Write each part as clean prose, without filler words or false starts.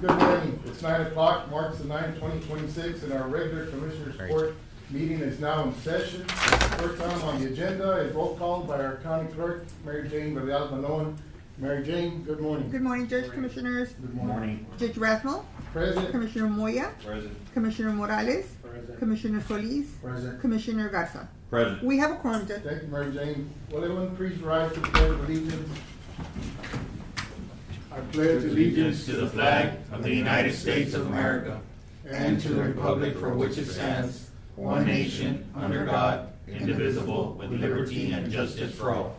Good morning. It's 9 o'clock, March the 9th, 2026, and our regular Commissioners Court meeting is now in session. First item on the agenda is roll call by our County Clerk, Mary Jane Manoan. Mary Jane, good morning. Good morning, Judge, Commissioners. Good morning. Judge Rasmal. Present. Commissioner Moya. Present. Commissioner Morales. Present. Commissioner Solis. Present. Commissioner Garza. Present. We have a quorum, Judge. Thank you, Mary Jane. Will everyone please rise to the pledge of allegiance? I pledge Allegiance to the flag of the United States of America and to the republic for which it stands, one nation, under God, indivisible, with liberty and justice for all.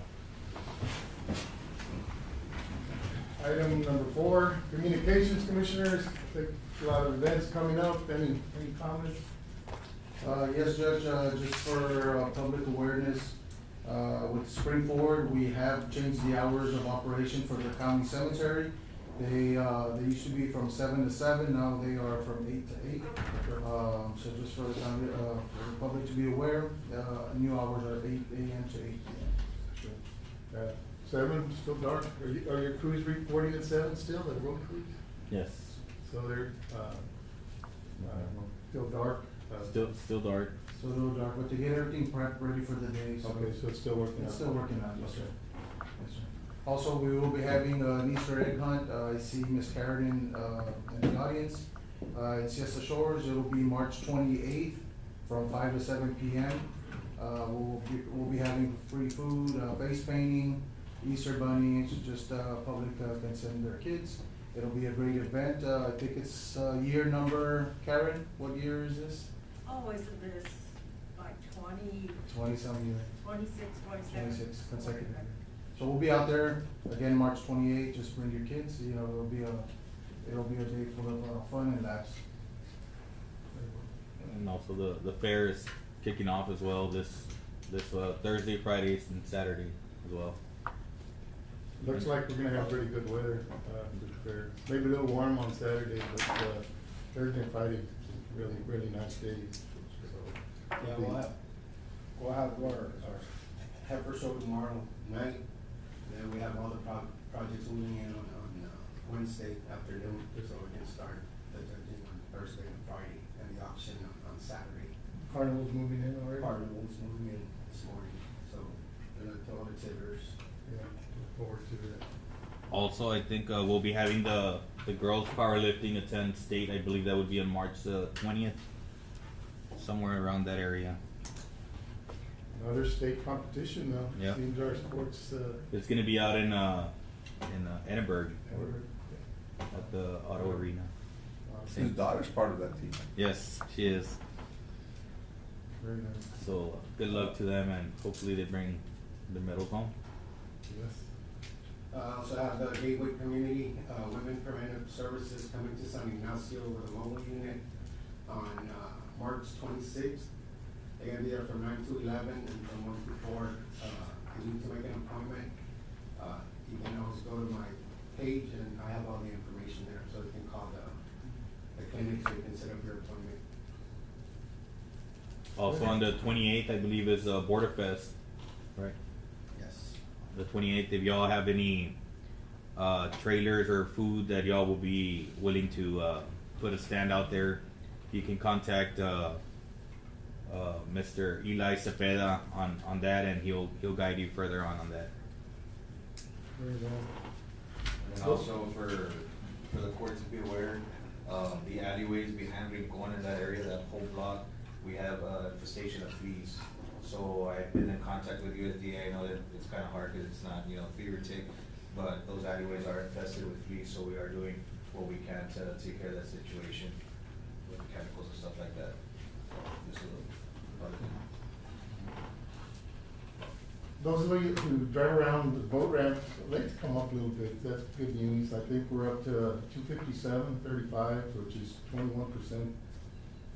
Item number 4, Communications Commissioners. I think a lot of events coming up. Any comments? Yes, Judge, just for public awareness, with Spring Forward, we have changed the hours of operation for the county cemetery. They used to be from 7 to 7, now they are from 8 to 8. So just for the county, for the public to be aware, new hours are 8 a.m. to 8 p.m. 7, still dark. Are your crews reporting at 7 still, the road crews? Yes. So they're, still dark? Still dark. So a little dark, but to get everything prepped, ready for the day. So Okay, so it's still working out? it's still working out, yes, sir. Yes, sir. Also, we will be having an Easter egg hunt. I see Miss Karen in the audience. In Siesta Shores, it'll be March 28th from 5 to 7 p.m. We'll be having free food, face painting, Easter bunny. It's just public can send their kids. It'll be a great event. I think it's year number, Karen, what year is this? Oh, isn't this like 20-some year. 26, 27? 26 consecutive. So we'll be out there again, March 28th. Just bring your kids. You know, it'll be a day full of fun and laughs. And also the fair is kicking off as well this Thursday, Friday, and Saturday as well. Looks like we're gonna have pretty good weather, fair. Maybe a little warm on Saturday, but Thursday and Friday, really nice days. So, Yeah, we'll have our heifer show tomorrow night. Then we have all the projects moving in on Wednesday afternoon, so we can start the judging on Thursday and Friday, and the auction on Saturday. Carnival's moving in already? Carnival's moving in this morning, so they're gonna tell the titters. Yeah, look forward to that. Also, I think we'll be having the girls powerlifting attend state. I believe that would be on March 20th, somewhere around that area. Another state competition though. Yeah. Seems our sports, It's gonna be out in Edinburgh at the Auto Arena. His daughter's part of that team. Yes, she is. very nice. So good luck to them, and hopefully they bring the medals home. Yes. Also have the Gateway Community Women Preventive Services coming to San Ignacio with a mobile unit on March 26th. They're gonna be there from 9 to 11, and from 1 to 4. If you need to make an appointment, you can always go to my page, and I have all the information there, so you can call the clinic so you can set up your appointment. Also on the 28th, I believe, is Border Fest, right? Yes. The 28th, if y'all have any trailers or food that y'all will be willing to put a stand out there, you can contact Mr. Eli Zapata on that, and he'll guide you further on that. Very well. And also for the court to be aware, the alleyways behind Rincon in that area, that whole block, we have infestation of fleas. So I've been in contact with USDA. I know that it's kind of hard because it's not, fever tick, but those alleyways are infested with fleas, so we are doing what we can to take care of that situation with the chemicals and stuff like that. Just a little part of it. Those of you who drive around the boat ramp, let's come up a little bit. That's good news. I think we're up to 257.35, which is 21%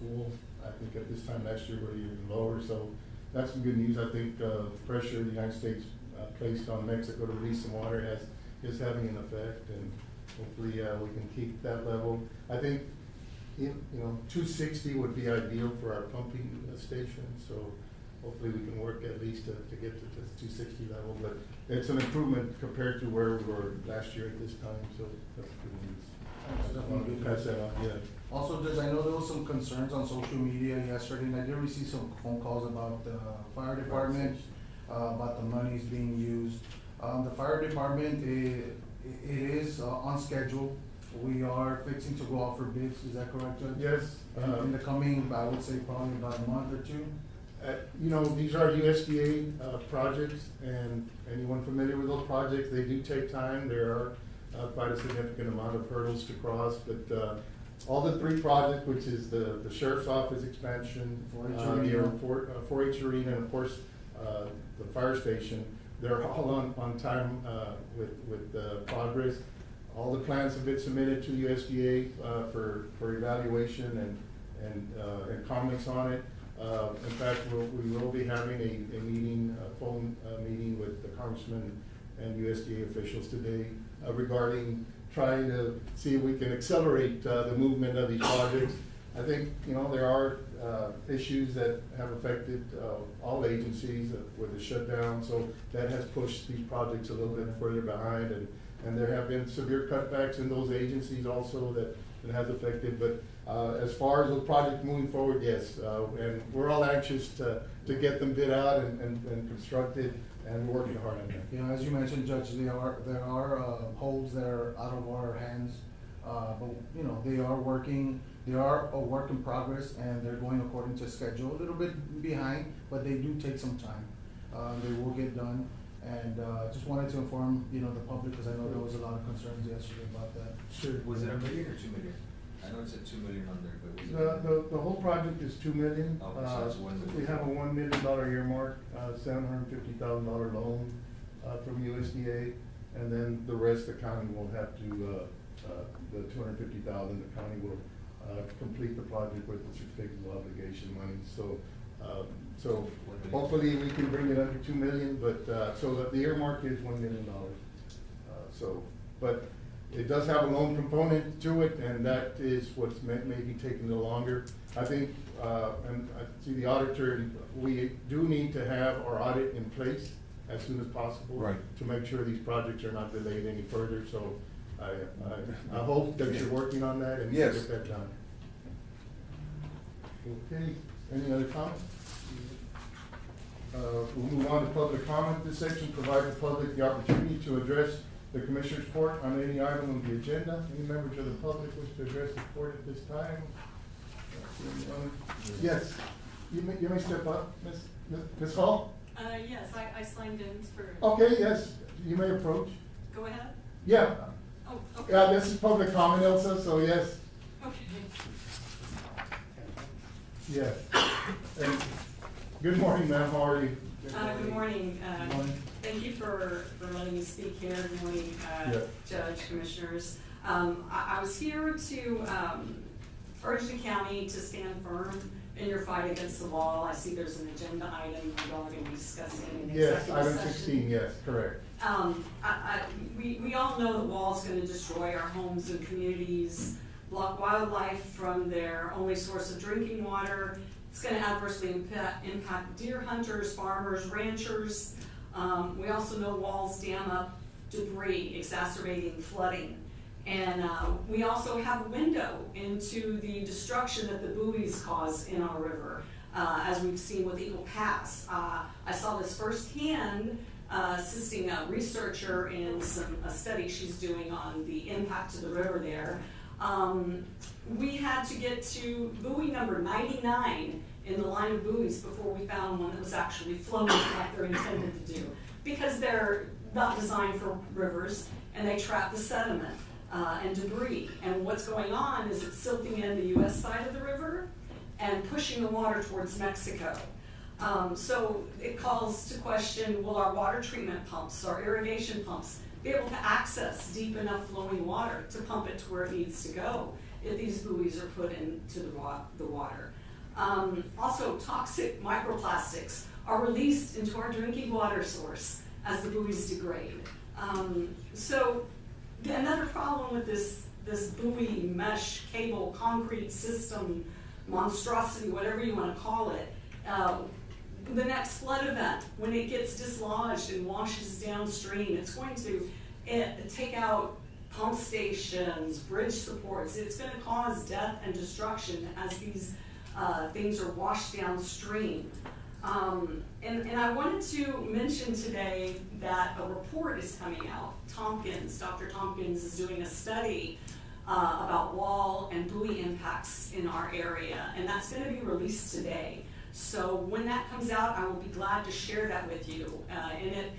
full. I think at this time last year we were even lower. So that's some good news. I think the pressure the United States placed on Mexico to release some water is having an effect, and hopefully we can keep that level. I think 260 would be ideal for our pumping station. So hopefully we can work at least to get to this 260 level, but it's an improvement compared to where we were last year at this time, so that's good news. That's definitely good. Pass that on, yeah. Also, Judge, I know there was some concerns on social media yesterday, and I did receive some phone calls about the fire department, about the monies being used. The fire department, it is on schedule. We are fixing to go out for bids, is that correct, Judge? Yes. In the coming, I would say probably about a month or two. You know, these are USDA projects, and anyone familiar with those projects, they do take time. There are quite a significant amount of hurdles to cross, but all the three projects, which is the sheriff's office expansion, 4-H the arena. 4-H arena, and of course, the fire station, they're all on time with progress. All the plans have been submitted to USDA for evaluation and comments on it. In fact, we will be having a meeting, a phone meeting with the congressman and USDA officials today regarding trying to see if we can accelerate the movement of these projects. I think, you know, there are issues that have affected all agencies with the shutdown, so that has pushed these projects a little bit further behind, and there have been severe cutbacks in those agencies also that has affected, but as far as the project moving forward, yes, and we're all anxious to get them bid out and constructed, and we're working hard on that. You know, as you mentioned, Judge, there are holds that are out of our hands, but, you know, they are working, they are a work in progress, and they're going according to schedule, a little bit behind, but they do take some time. They will get done, and just wanted to inform, you know, the public, because I know there was a lot of concerns yesterday about that. Sure. Was it $1 million or $2 million? I know it said $2 million on there, but was it? The whole project is $2 million. Oh, so it's $1 million. We have a $1 million earmark, $750,000 loan from USDA, and then the rest the county will have to, the $250,000, the county will complete the project with the certificate of obligation money. So hopefully we can bring it under $2 million, but so that the earmark is $1 million. But it does have a loan component to it, and that is what's maybe taking a little longer. I think, and I see the auditor, we do need to have our audit in place as soon as possible. Right. To make sure these projects are not delayed any further, so I hope that you're working on that and Yes. get that done. Okay, any other comments? We'll move on to public comment. This section provides the public the opportunity to address the Commissioner's Court on any item of the agenda. Any members of the public wish to address the court at this time? Yes, you may step up, Ms. Hall. Yes, I signed in for. Okay, yes, you may approach. Go ahead. Yeah, Oh, okay. yeah, this is public comment, Elsa, so yes, Okay. yes. And good morning, ma'am, how are you? Good morning. Good morning. Thank you for letting me speak here. Good morning, Yeah. Judge, Commissioners. I was here to urge the county to stand firm in your fight against the wall. I see there's an agenda item we're all going to be discussing in Yes, executive item session. 16, yes, correct. We all know the wall's gonna destroy our homes and communities, block wildlife from their only source of drinking water. It's gonna adversely impact deer hunters, farmers, ranchers. We also know walls dam up debris, exacerbating flooding. And we also have a window into the destruction that the buoys cause in our river, as we've seen with Eagle Pass. I saw this firsthand, assisting a researcher in a study she's doing on the impact to the river there. We had to get to buoy number 99 in the line of buoys before we found one that was actually floating like they're intended to do, because they're not designed for rivers and they trap the sediment and debris. And what's going on is it's silting in the US side of the river and pushing the water towards Mexico. So it calls to question, will our water treatment pumps, our irrigation pumps, be able to access deep enough flowing water to pump it to where it needs to go if these buoys are put into the water? Also, toxic microplastics are released into our drinking water source as the buoys degrade. So another problem with this buoy mesh cable concrete system monstrosity, whatever you want to call it, the next flood event, when it gets dislodged and washes downstream, it's going to take out pump stations, bridge supports. It's going to cause death and destruction as these things are washed downstream. And I wanted to mention today that a report is coming out. Dr. Tompkins is doing a study about wall and buoy impacts in our area, and that's going to be released today. So when that comes out, I will be glad to share that with you. In it,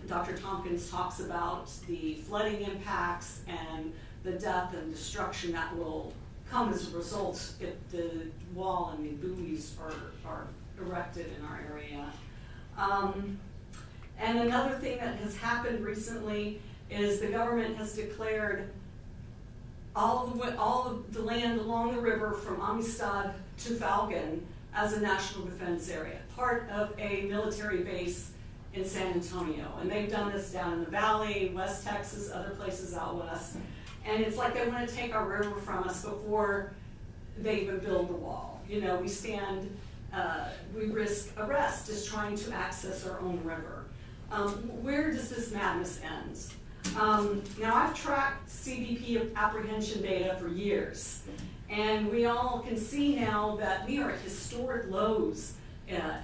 Dr. Tompkins talks about the flooding impacts and the death and destruction that will come as a result if the wall and the buoys are erected in our area. And another thing that has happened recently is the government has declared all of the land along the river from Amistad to Falcon as a national defense area, part of a military base in San Antonio. And they've done this down in the valley, West Texas, other places out west. And it's like they want to take our river from us before they even build the wall. You know, we risk arrest just trying to access our own river. Where does this madness end? Now, I've tracked CBP apprehension data for years, and we all can see now that we are at historic lows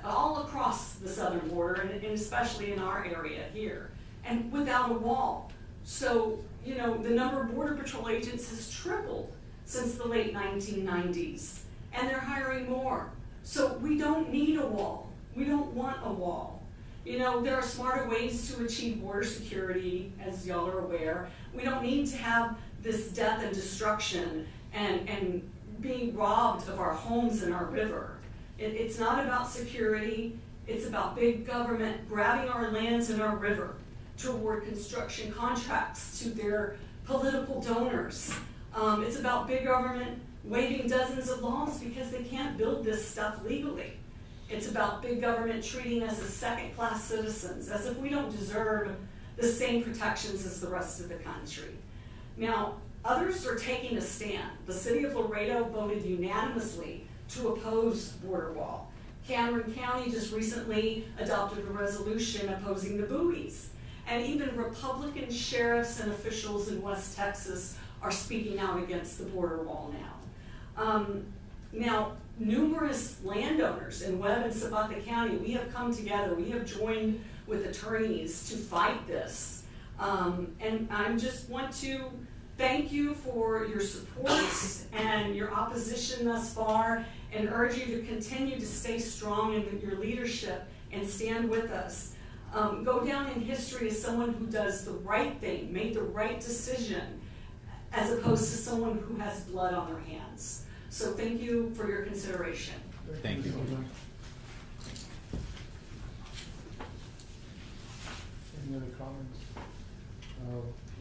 all across the southern border, and especially in our area here, and without a wall. So, you know, the number of Border Patrol agents has tripled since the late 1990s, and they're hiring more. So we don't need a wall. We don't want a wall. You know, there are smarter ways to achieve border security, as y'all are aware. We don't need to have this death and destruction and being robbed of our homes and our river. It's not about security. It's about big government grabbing our lands and our river to award construction contracts to their political donors. It's about big government waiving dozens of laws because they can't build this stuff legally. It's about big government treating us as second-class citizens, as if we don't deserve the same protections as the rest of the country. Now, others are taking a stand. The city of Laredo voted unanimously to oppose border wall. Cameron County just recently adopted a resolution opposing the buoys. And even Republican sheriffs and officials in West Texas are speaking out against the border wall now. Now, numerous landowners in Webb and Zapata County, we have come together, we have joined with attorneys to fight this. And I just want to thank you for your support and your opposition thus far, and urge you to continue to stay strong in your leadership and stand with us. Go down in history as someone who does the right thing, made the right decision, as opposed to someone who has blood on their hands. So thank you for your consideration. Thank you. Any other comments?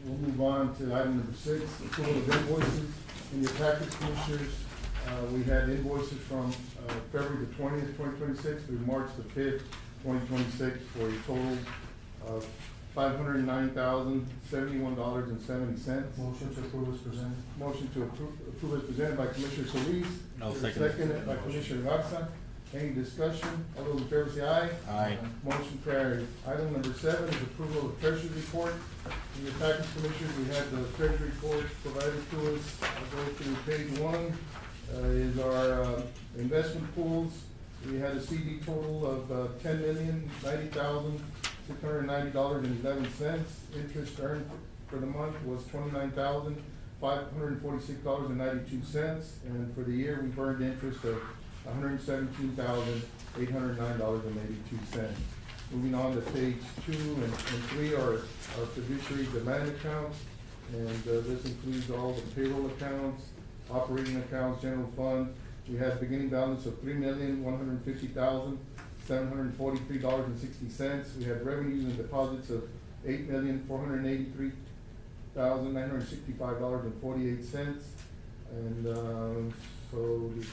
We'll move on to item number 6, approval of invoices. In your package, Commissioners, we had invoices from February the 20th, 2026 through March the 5th, 2026 for a total of $509,071.70. Motion to approve is presented. Motion to approve is presented by Commissioner Solis. No, second. Seconded by Commissioner Garza. Any discussion? All those in favor say aye. Aye. Motion carried. Item number 7 is approval of treasury report. In your package, Commissioners, we have the treasury report provided to us. I'll go through page 1 is our investment pools. We had a CD total of $10,090,690.11. Interest earned for the month was $29,546.92. And for the year, we've earned interest of $117,809.82. Moving on to page 2 and 3 are our fiduciary demand accounts. And this includes all the payroll accounts, operating accounts, general fund. We had beginning balance of $3,150,743.60. We had revenues and deposits of $8,483,965.48.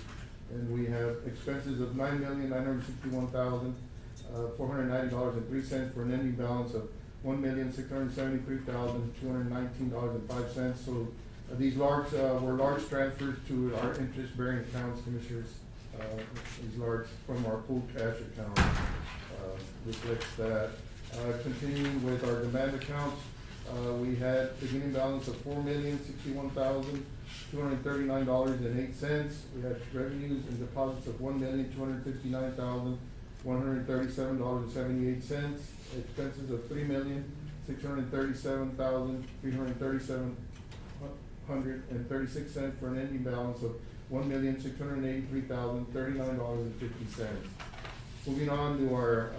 And we have expenses of $9,961,490.03 for an ending balance of $1,673,219.05. So these were large transfers to our interest-bearing accounts, Commissioners. is large from our pool cash account, reflects that. Continuing with our demand accounts, we had beginning balance of $4,061,239.08. We had revenues and deposits of $1,259,137.78. Expenses of $3,637,337.36 for an ending balance of $1,683,039.50. Moving on to our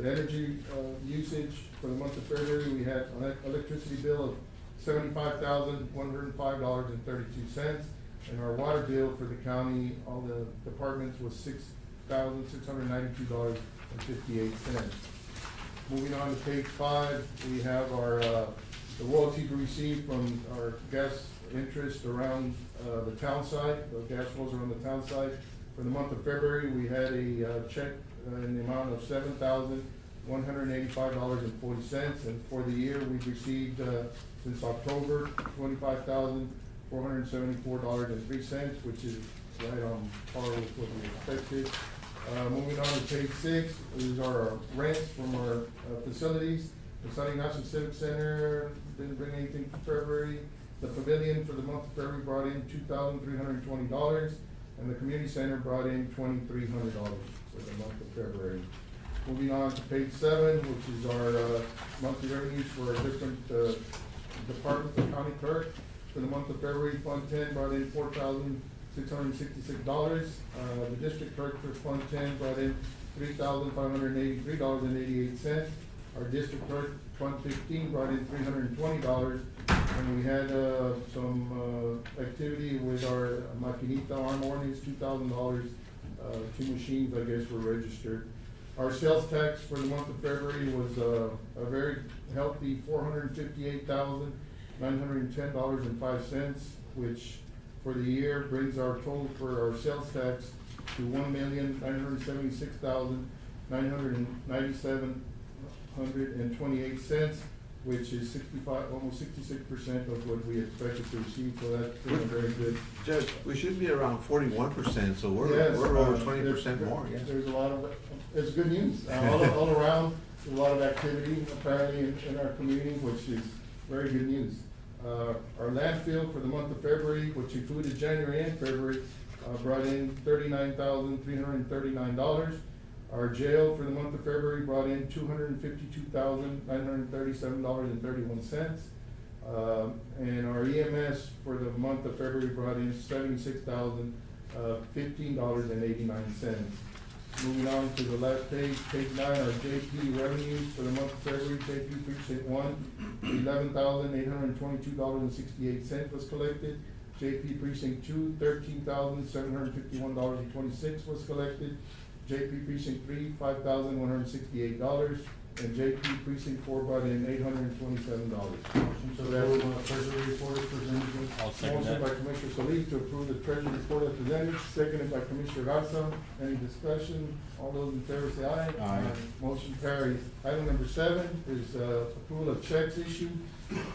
energy usage for the month of February, we had an electricity bill of $75,105.32, and our water bill for the county, all the departments, was $6,692.58. Moving on to page 5, we have our the royalties we received from our gas interest around the town side. The gas wells around the town side. For the month of February, we had a check in the amount of $7,185.40, and for the year, we've received since October $25,474.03, which is right on par with what we expected. Moving on to page 6 is our rents from our facilities. The San Ignacio Civic Center didn't bring anything for February. The pavilion for the month of February brought in $2,320, and the community center brought in $2,300 for the month of February. Moving on to page 7, which is our monthly revenues for our different departments, the county clerk. For the month of February, Fund 10 brought in $4,666. The district clerk for Fund 10 brought in $3,583.88. Our district clerk, Fund 15, brought in $320. And we had some activity with our maquinita arm warnings, $2,000. 2 machines, I guess, were registered. Our sales tax for the month of February was a very healthy $458,910.05, which for the year brings our total for our sales tax to $1,976,997.28, which is 65, almost 66% of what we expected to receive. So that's been a very good. Judge, we should be around 41%, so we're Yes, over 20% more. Yes. There's a lot of, it's good news. All around, there's a lot of activity apparently in our community, which is very good news. Our landfill for the month of February, which included January and February, brought in $39,339. Our jail for the month of February brought in $252,937.31. And our EMS for the month of February brought in $76,015.89. Moving on to the last page, page 9, our JP revenues for the month of February. JP Precinct 1, $11,822.68 was collected. JP Precinct 2, $13,751.26 was collected. JP Precinct 3, $5,168, and JP Precinct 4 brought in $827. So that's treasury report is presented. I'll second Motion by that. Commissioner Solis to approve the treasury report as presented, seconded by Commissioner Garza. Any discussion? All those in favor say aye. Aye. Motion carries. Item number 7 is approval of checks issued,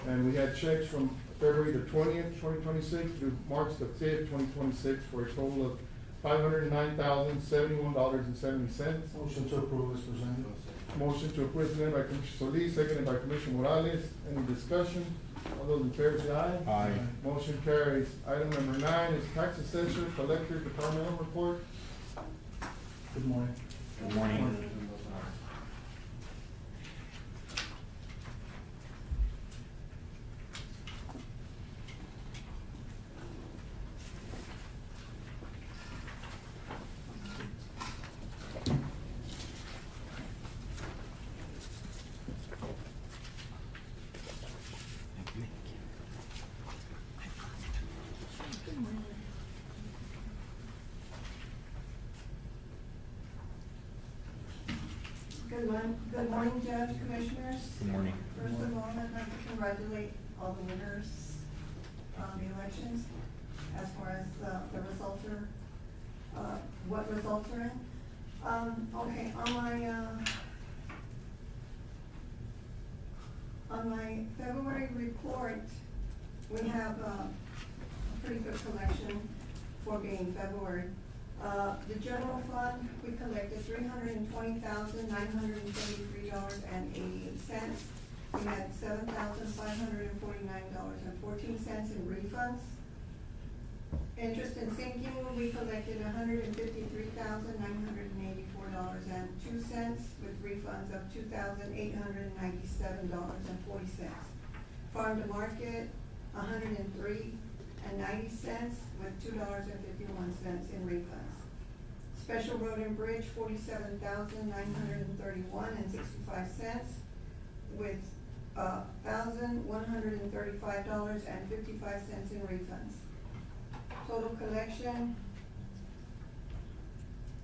and we had checks from February the 20th, 2026 through March the 5th, 2026 for a total of $509,071.70. Motion to approve is presented. Motion to approve presented by Commissioner Solis, seconded by Commissioner Morales. Any discussion? All those in favor say aye. Aye. Motion carries. Item number 9 is tax assessor collector departmental report. Good morning. Good morning. Good morning, Judge, Commissioners. Good morning. First of all, I'd like to congratulate all the winners of the elections as far as the results are, what results are in. Okay, on my February report, we have a pretty good collection for being February. The general fund, we collected $320,933.88. We had $7,549.14 in refunds. Interest and sinking, we collected $153,984.02 with refunds of $2,897.40. Farm to market, $103.90 with $2.51 in refunds. Special road and bridge, $47,931.65 with $1,135.55 in refunds. Total collection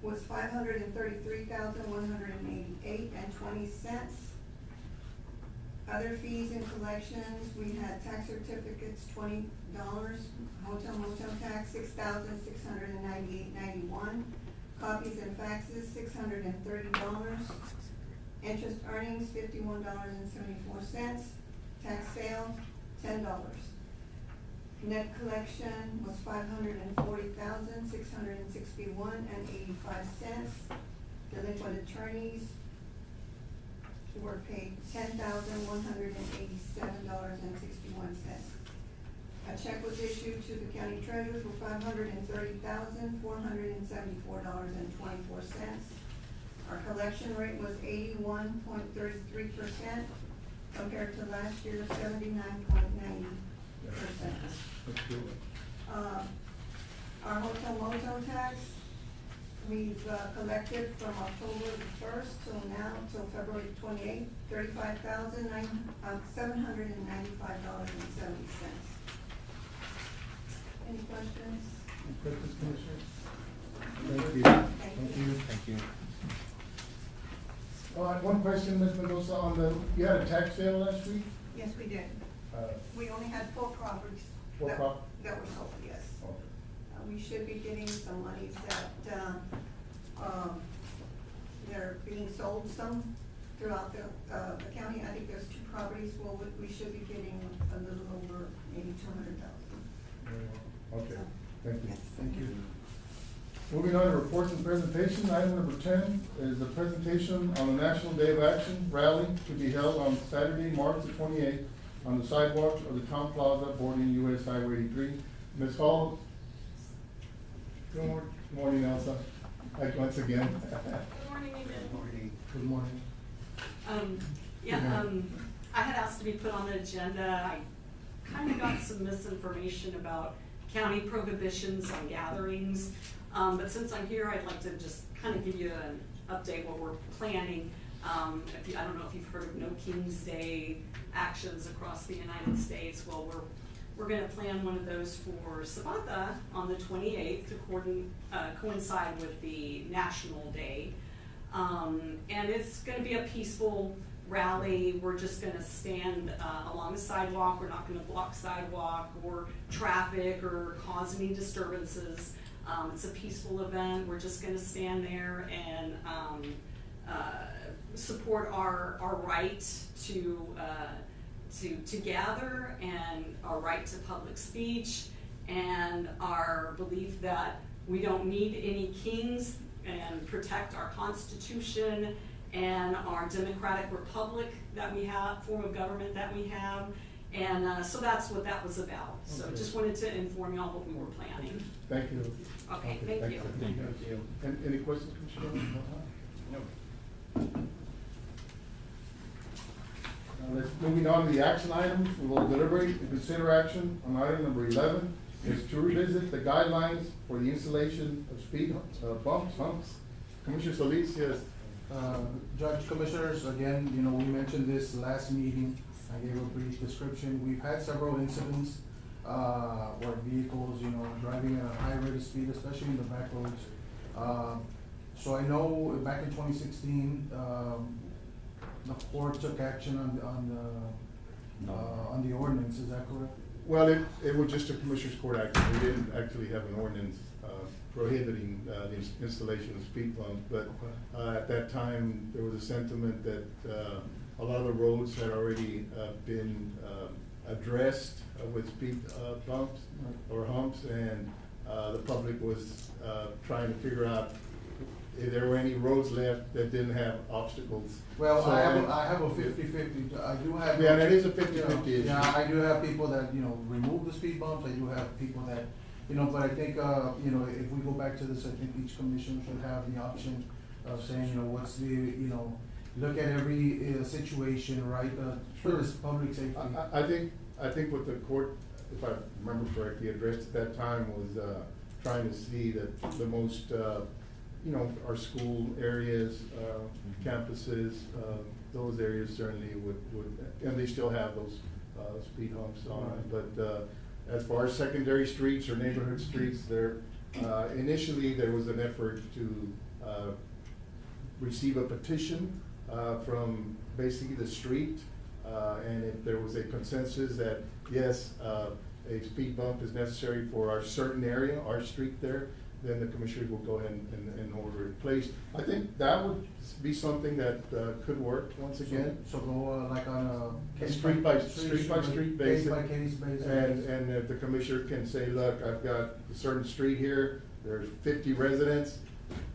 was $533,188.20. Other fees and collections, we had tax certificates, $20, hotel motel tax, $6,698.91. Copies and faxes, $630. Interest earnings, $51.74. Tax sale, $10. Net collection was $540,661.85. Delinquent attorneys were paid $10,187.61. A check was issued to the county treasurer for $530,474.24. Our collection rate was 81.33% compared to last year's 79.90%. Our hotel motel tax, we've collected from October the 1st till now, till February 28th, $35,795.70. Any questions? Any questions, Commissioner? Thank you. Thank you. Thank you. One question, Ms. Mendoza, you had a tax sale last week? Yes, we did. We only had 4 properties. Four that- prop- That were sold, yes. Okay. We should be getting some monies that, they're being sold some throughout the county. I think there's 2 properties, well, we should be getting a little over maybe $200,000. Okay, thank you. Yes. Thank you. Moving on to reports and presentation, item number 10 is the presentation on the National Day of Action rally to be held on Saturday, March the 28th on the sidewalk of the Town Plaza bordering US Highway 83. Ms. Hall? Good morning, Elsa. Once again. Good morning, Ethan. Good morning. I had asked to be put on the agenda. I kind of got some misinformation about county prohibitions on gatherings. But since I'm here, I'd like to just kind of give you an update what we're planning. I don't know if you've heard of No King's Day actions across the United States. Well, we're gonna plan one of those for Zapata on the 28th to coincide with the National Day. And it's gonna be a peaceful rally. We're just gonna stand along the sidewalk. We're not gonna block sidewalk or traffic or cause any disturbances. It's a peaceful event. We're just gonna stand there and support our right to gather and our right to public speech and our belief that we don't need any kings and protect our Constitution and our democratic republic that we have, form of government that we have. And so that's what that was about. So Okay. just wanted to inform y'all what we were planning. Thank you. Okay, thank you. Thank you. Any questions, Commissioner? No. Moving on to the action items, we will deliberate and consider action on item number 11 is to revisit the guidelines for the installation of speed humps. Commissioner Solis, yes. Judge, Commissioners, again, we mentioned this last meeting. I gave a brief description. We've had several incidents where vehicles, driving at a high rate of speed, especially in the back roads. So I know back in 2016, the court took action on the ordinance. Is that correct? Well, it was just a Commissioner's Court action. We didn't actually have an ordinance prohibiting the installation of speed bumps, but at that time, there was a sentiment that a lot of the roads had already been addressed with speed bumps or humps, and the public was, trying to figure out if there were any roads left that didn't have obstacles. Well, So, I have a 50-50. I do have. Yeah, that is a you know, 50-50 issue. Yeah, I do have people that, you know, remove the speed bumps. I do have people that, you know, but I think, you know, if we go back to this, I think each commissioner should have the option of saying, you know, what's the, you know, look at every situation, right, for this public safety. I think what the court, if I remember correctly, addressed at that time was, trying to see that the most, you know, our school areas, campuses, those areas certainly would, and they still have those, speed humps on it. But, as far as secondary streets or neighborhood streets, there, initially there was an effort to, receive a petition, from basically the street, and if there was a consensus that, yes, a speed bump is necessary for our certain area, our street there, then the commissioners will go ahead and order it placed. I think that would be something that, could work once again. So go, like on a. Street by street basis. Case by case basis. And if the commissioner can say, look, I've got a certain street here, there's 50 residents,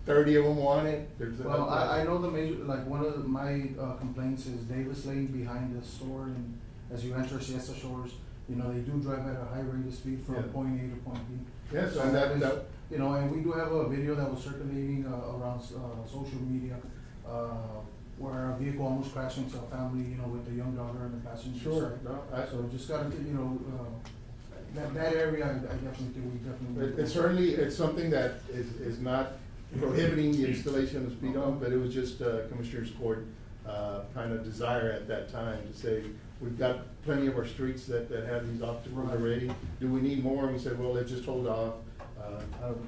30 of them want it, there's. Well, I know the major, like, one of my complaints is Davis Lane behind the store, and as you enter Siesta Shores, you know, they do drive at a high rate of speed from Yeah. point A to point B. Yes, So and that is, that, you know, and we do have a video that was circulating around social media, where a vehicle almost crashed into a family, you know, with a young daughter in the passenger side. sure, no, So just gotta, you know, that area, I definitely think we definitely. It's certainly, it's something that is not prohibiting the installation of speed hump, but it was just, Commissioner's Court, kind of desire at that time to say, we've got plenty of our streets that have these obstacles Right. already. Do we need more? And we said, well, let's just hold off.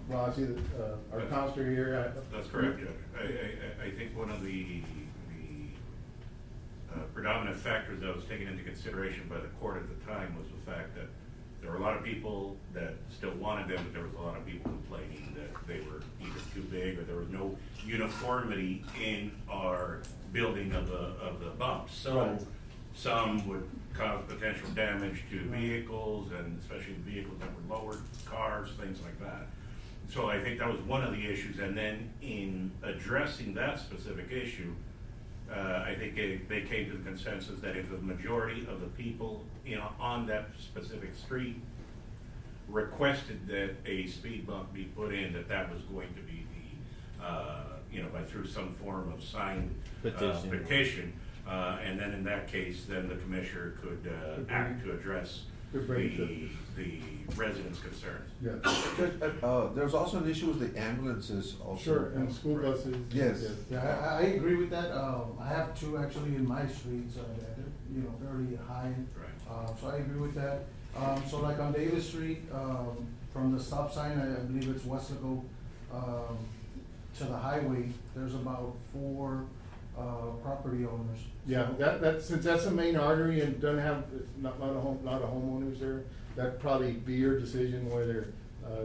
Well, I see that, our counselor here. That's correct, Judge. I think one of the predominant factors that was taken into consideration by the court at the time was the fact that there were a lot of people that still wanted them, but there was a lot of people complaining that they were either too big or there was no uniformity in our building of the bumps. So Right. some would cause potential damage to vehicles, and especially vehicles that were lowered, cars, things like that. So I think that was one of the issues, and then in addressing that specific issue, I think they came to the consensus that if the majority of the people, you know, on that specific street requested that a speed bump be put in, that was going to be the, you know, through some form of signed petition. And then in that case, then the commissioner could act to address the residents' concerns. Yeah. There's also an issue with the ambulances also. Sure, and school buses. Yes. Yeah, I agree with that. I have two actually in my streets, that are, you know, fairly high. Right. So I agree with that. So like on Davis Street, from the stop sign, I believe it's Westlaco, to the highway, there's about 4 property owners. Yeah, since that's the main artery and doesn't have, not a lot of homeowners there, that'd probably be your decision whether,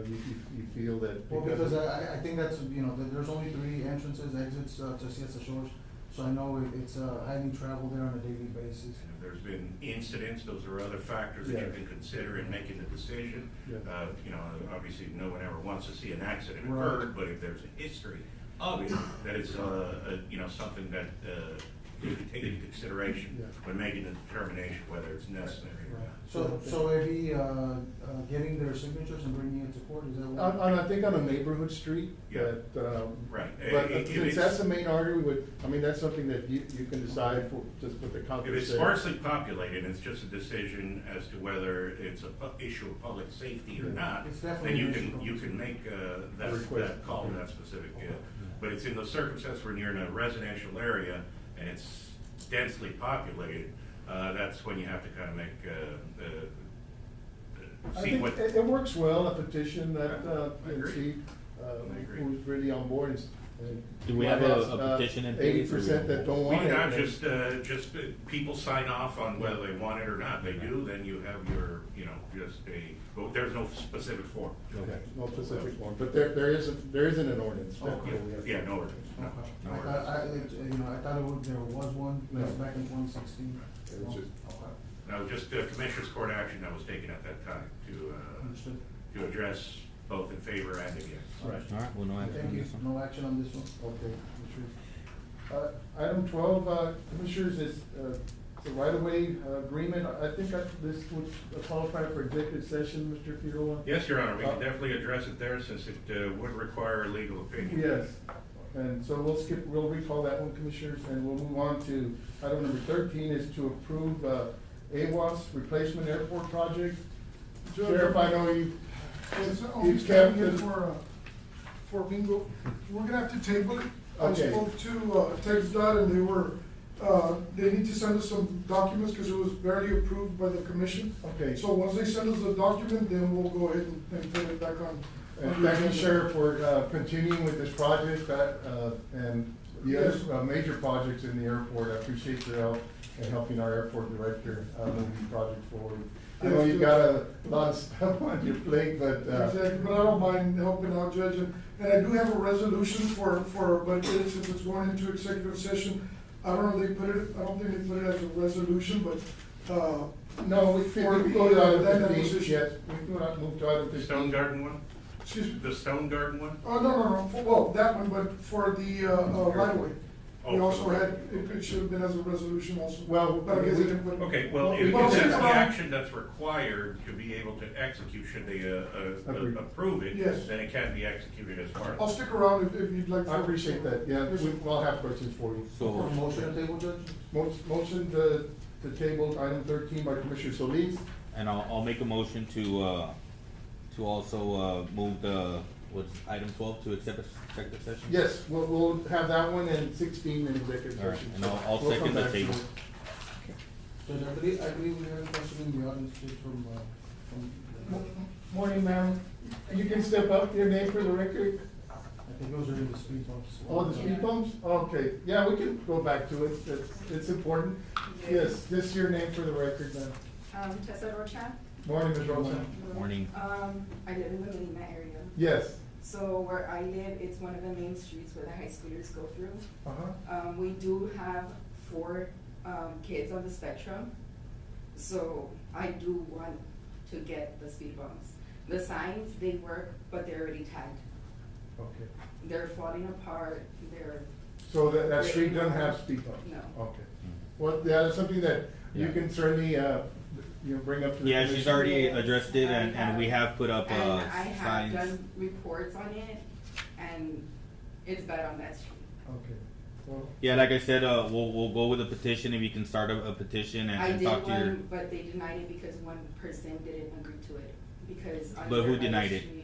you feel that. Well, because I think that's, you know, there's only 3 entrances, exits, to Siesta Shores, so I know it's highly traveled there on a daily basis. And if there's been incidents, those are other factors that you Yeah. can consider in making the decision. Yeah. You know, obviously, no one ever wants to see an accident Right. occur, but if there's a history of it, that it's, you know, something that, you can take into consideration Yeah. when making the determination whether it's necessary or Right. not. So maybe, getting their signatures and bringing it to court, is that what? I think on a neighborhood street, Yeah. that, Right. but If since it's- that's the main artery, I mean, that's something that you can decide for, just with the If counselor. it's said. sparsely populated, it's just a decision as to whether it's a issue of public safety or Yeah. not. It's definitely Then an issue of you public can make, that request. call, that specific, but it's in the circumstance where you're in a residential area and it's densely populated, that's when you have to kind of make, I see think what. it works well, a petition that, I and agree. see, I agree. who's really on board. And Do we have a petition in place, or we 80% that don't We want it. not then- just people sign off on whether they want it or not. They do, then you have your, you know, just but there's no specific form. Okay, no specific one, but there isn't an ordinance. That's Okay. what we have. Yeah, no ordinance. No, Okay. no I ordinance. thought, you know, I thought there was one, No. that's back in 2016. It was just- Okay. No, just the Commissioner's Court action that was taken at that time Understood. to address both in favor and against. Right. All right, well, no action Thank on you, this one. no action on this one. Okay, Commissioners. Item 12, Commissioners, is the right-of-way agreement. I think this would qualify for executive session, Mr. Figueroa. Yes, Your Honor, we can definitely address it there since it would require a legal opinion. Yes, and so we'll recall that one, Commissioners, and we'll move on to item number 13 is to approve AWAS replacement airport project. Sheriff, I know you've kept here it. for bingo. We're gonna have to table it. I Okay. spoke to TxDOT and they need to send us some documents because it was barely approved by the commission. Okay. So once they send us the document, then we'll go ahead and put it back on. And thank you, Sheriff, for continuing with this project and the other major projects in the airport. I appreciate your help in helping our airport director move these projects forward. I know you've got a lot of stuff on your plate, but. Exactly, but I don't mind helping out, Judge, and I do have a resolution but since it's going into executive session, I don't know, I don't think they put it as a resolution, but, No, we can go to item that 15, position. yes, we can move to item 15. Stone Garden one? Excuse me. The Stone Garden one? Oh, no, well, that one, but for the, right away. We Oh, also okay. had, it should have been as a resolution also. Well, But I guess we- they didn't put. Okay, well, if Well, that's stick the around. action that's required to be able to execute, should they Agreed. approve it, Yes. then it can be executed as part I'll of it. stick around if you'd like. I appreciate that, yeah, Yes, sir. we'll have questions for you. So, Motion to table, Judge? Motion to table item 13 by Commissioner Solis. and I'll make a motion to also, move what's item 12 to accept a executive session? Yes, we'll have that one and 16 in executive All right, session. and I'll We'll second come the back to table. it. Judge, I believe we have a question in the audience just from. Morning, ma'am. You can step up, your name for the record. I think those are in the speed bumps. Oh, the speed bumps? Okay, yeah, we can go back to it, it's important. Yes, this is your name for the record, ma'am. Tessa Rocha. Morning, Ms. Rosa. Morning. I live in the Medina area. Yes. So where I live, it's one of the main streets where the high schoolers go through. Uh-huh. We do have 4 kids on the spectrum, so I do want to get the speed bumps. The signs, they work, but they're already tagged. Okay. They're falling apart, So that street doesn't have speed bumps? No. Okay. Well, yeah, that's something that you Yeah. can certainly, bring up to the Yeah, commission. she's already addressed it, and I we have. have put up, And I have signs. done reports on it, and it's bad on that street. Okay. Well, Yeah, like I said, we'll go with a petition, if you can start a petition I and did talk to your. one, but they denied it because one person didn't agree to it, because. on But who their other denied it? street,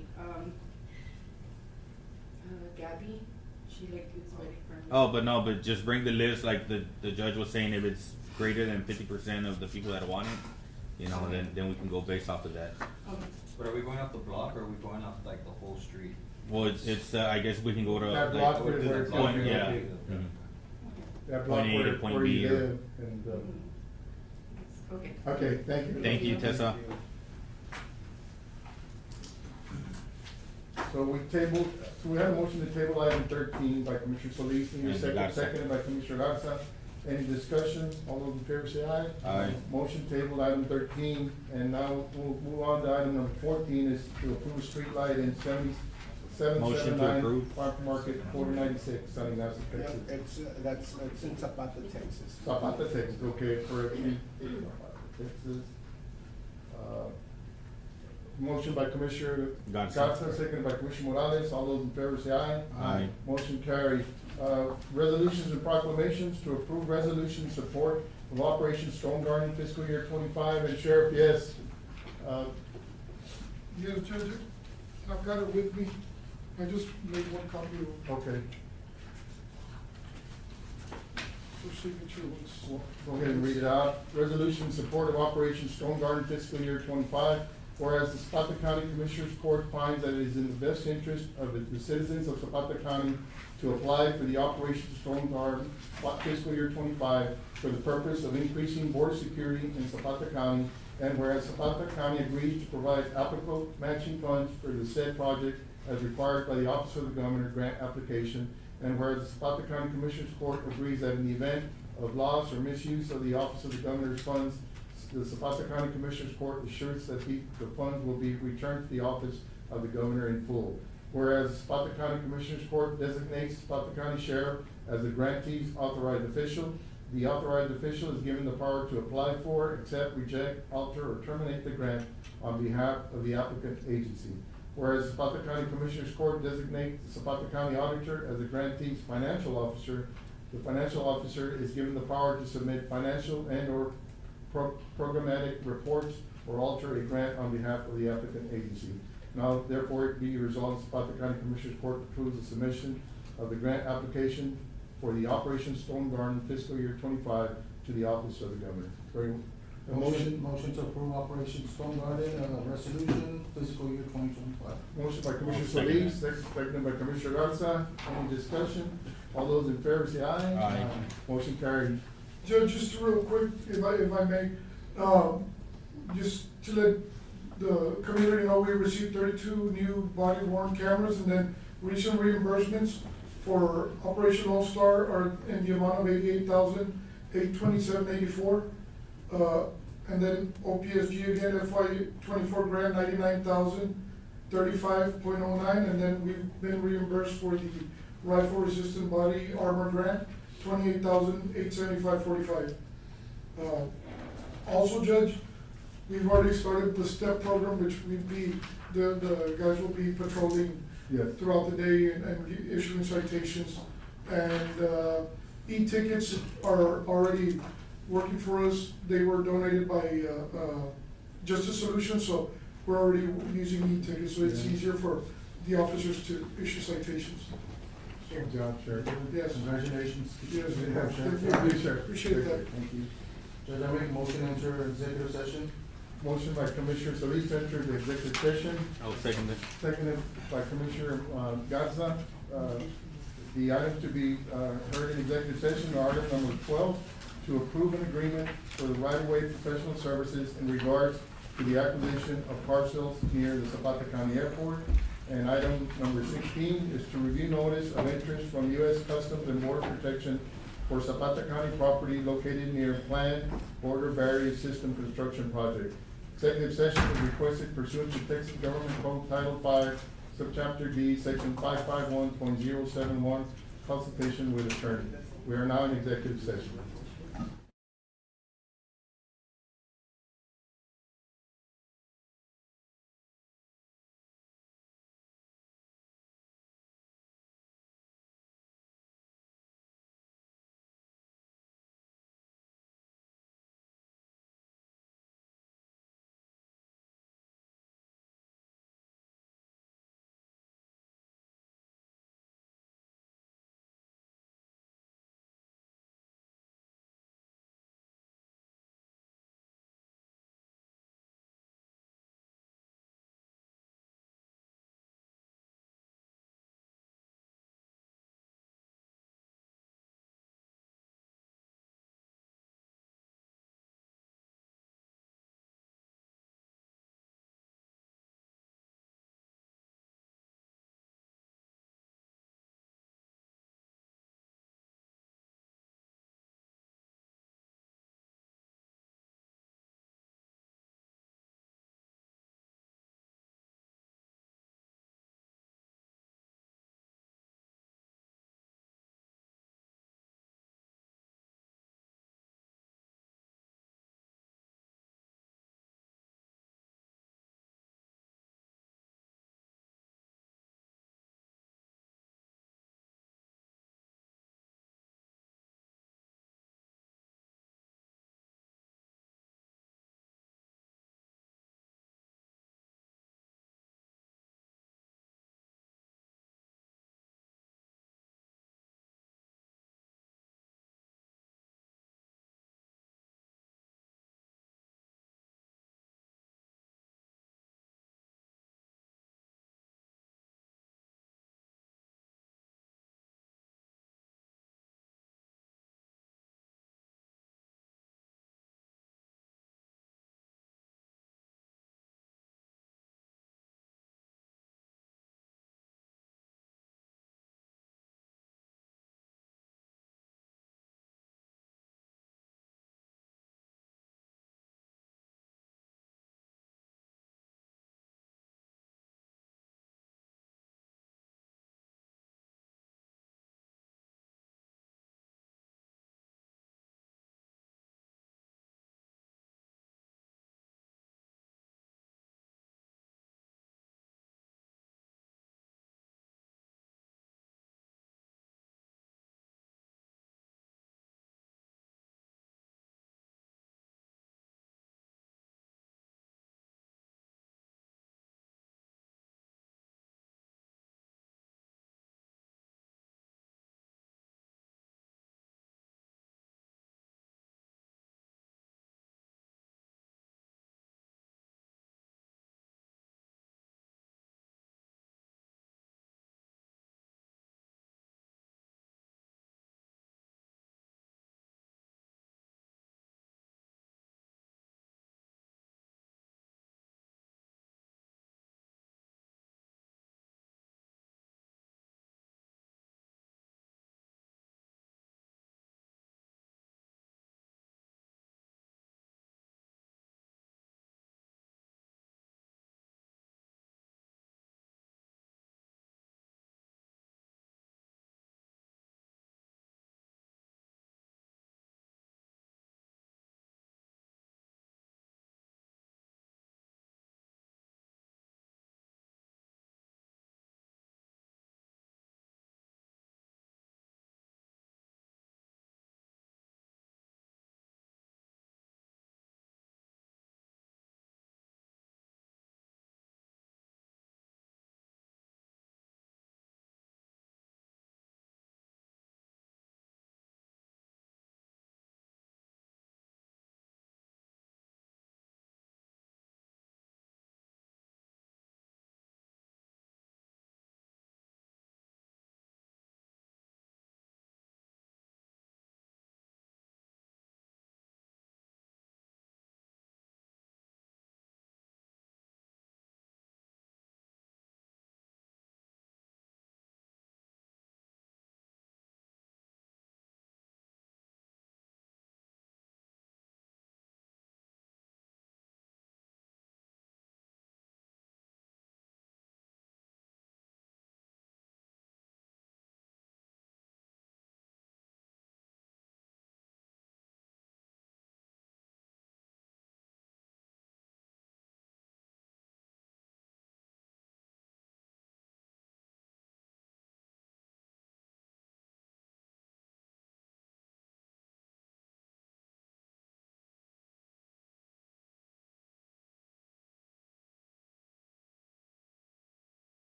Gabby, she like is ready for me. Oh, but just bring the list, like the judge was saying, if it's greater than 50% of the people that want it, then we can go based off of that. Okay. But are we going off the block or are we going off like the whole street? Well, it's I guess we can go to. That like, block where do the it's block, going, yeah. okay. Mhm. That block Point A to where point you B or- live, and, Okay. okay, thank you. Thank you, Tessa. So we have a motion to table item 13 by Commissioner Solis, and your And second, Garza. seconded by Commissioner Garza. Any discussion? All those in favor say aye. Aye. Motion tabled item 13, and now we'll move on to item number 14 is to approve a street light in Motion to 7779 approve. Farm Market, 4096, San Ignacio, Texas. It's in Zapata, Texas. Zapata, Texas, okay, correction. Zapata, Texas. Motion by Commissioner Garza. Garza, seconded by Commissioner Morales. All those in favor say aye. Aye. Motion carried. Resolutions and proclamations to approve resolution in support of Operation Stone Garden fiscal year 25. And Sheriff, yes. Yes, Judge, I've got it with me. I just made one copy of Okay, for signature ones. go ahead and read it out. Resolution in support of Operation Stone Garden fiscal year 25. Whereas the Zapata County Commissioners Court finds that it is in the best interest of the citizens of Zapata County to apply for the Operation Stone Garden fiscal year 25 for the purpose of increasing border security in Zapata County. And whereas Zapata County agrees to provide applicable matching funds for the said project as required by the Office of the Governor grant application. And whereas the Zapata County Commissioners Court agrees that in the event of loss or misuse of the Office of the Governor's funds, the Zapata County Commissioners Court assures that the funds will be returned to the office of the governor in full. Whereas Zapata County Commissioners Court designates Zapata County Sheriff as the grantee's authorized official, the authorized official is given the power to apply for, accept, reject, alter, or terminate the grant on behalf of the applicant agency. Whereas Zapata County Commissioners Court designates the Zapata County Auditor as the grantee's financial officer, the financial officer is given the power to submit financial and/or programmatic reports or alter a grant on behalf of the applicant agency. Now therefore it be resolved, Zapata County Commissioners Court approves the submission of the grant application for the Operation Stone Garden fiscal year 25 to the office of the governor. Motion to approve Operation Stone Garden, resolution fiscal year 2025. Motion by Commissioner Second. Solis, seconded by Commissioner Garza. Any discussion? All those in favor say aye. Aye. Motion carried. Judge, just real quick, if I may, just to let the community know, we received 32 new body worn cameras, and then recent reimbursements for Operation All Star are in the amount of $88,827.84. And then OPSG again, FY 24 grant, $99,035.09, and then we've been reimbursed for the rifle resistant body armor grant, $28,875.45. Also, Judge, we've already started the STEP program, which the guys will be patrolling Yes. throughout the day and issuing citations. And e-tickets are already working for us. They were donated by Justice Solutions, so we're already using e-tickets, so it's easier for the officers to issue citations. Good job, Sheriff. Yes. Congratulations. Yes, Good job, Sheriff. thank you, Sheriff. Appreciate that. Thank you. Judge, I make a motion to enter executive session. Motion by Commissioner Solis to enter the executive session, I'll second it. seconded by Commissioner Garza. The items to be heard in executive session are item number 12, to approve an agreement for the right-of-way professional services in regards to the acquisition of parcels near the Zapata County Airport. And item number 16 is to review notice of interest from U.S. Customs and Border Protection for Zapata County property located near planned border barrier system construction project. Executive session is requested pursuant to Texas Government Code Title 5, Subchapter D, Section 551.071, consultation with attorney. We are now in executive session.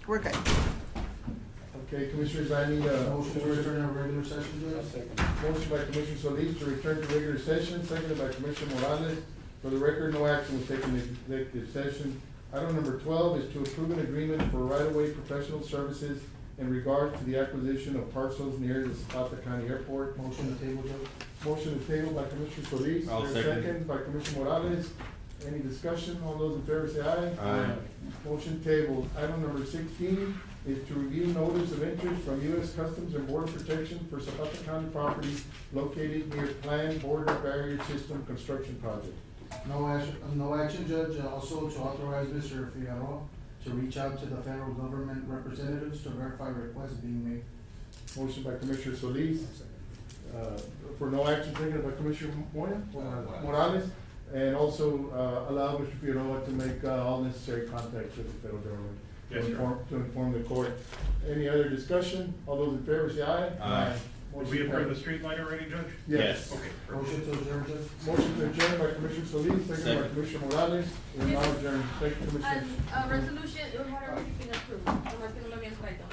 We're good. Okay, Commissioners, I need a Motion to return to regular session, Judge. motion by Commissioner Solis to return to regular session, seconded by Commissioner Morales. For the record, no action was taken in executive session. Item number 12 is to approve an agreement for right-of-way professional services in regards to the acquisition of parcels near the Zapata County Airport. Motion to table, Judge. Motion to table by Commissioner Solis. I'll There's a second. by Commissioner Morales. Any discussion? All those in favor say aye. Aye. Motion tabled. Item number 16 is to review notice of interest from U.S. Customs and Border Protection for Zapata County property located near planned border barrier system construction project. No action, Judge. Also to authorize Mr. Figueroa to reach out to the federal government representatives to verify requests being made. Motion by Commissioner Solis. For no action taken by Commissioner Moya, Morales, and also allow Mr. Figueroa to make all necessary contacts with the federal government Yes, sir. to inform the court. Any other discussion? All those in favor say aye. Aye. Did we approve the street light already, Judge? Yes. Okay. perfect. Motion to adjourn, Judge. Motion to adjourn by Commissioner Solis, second by Second. Commissioner Morales. We're now adjourned. Thank you, Commissioners. Resolution, it had already been approved, nomás que no lo habían traído.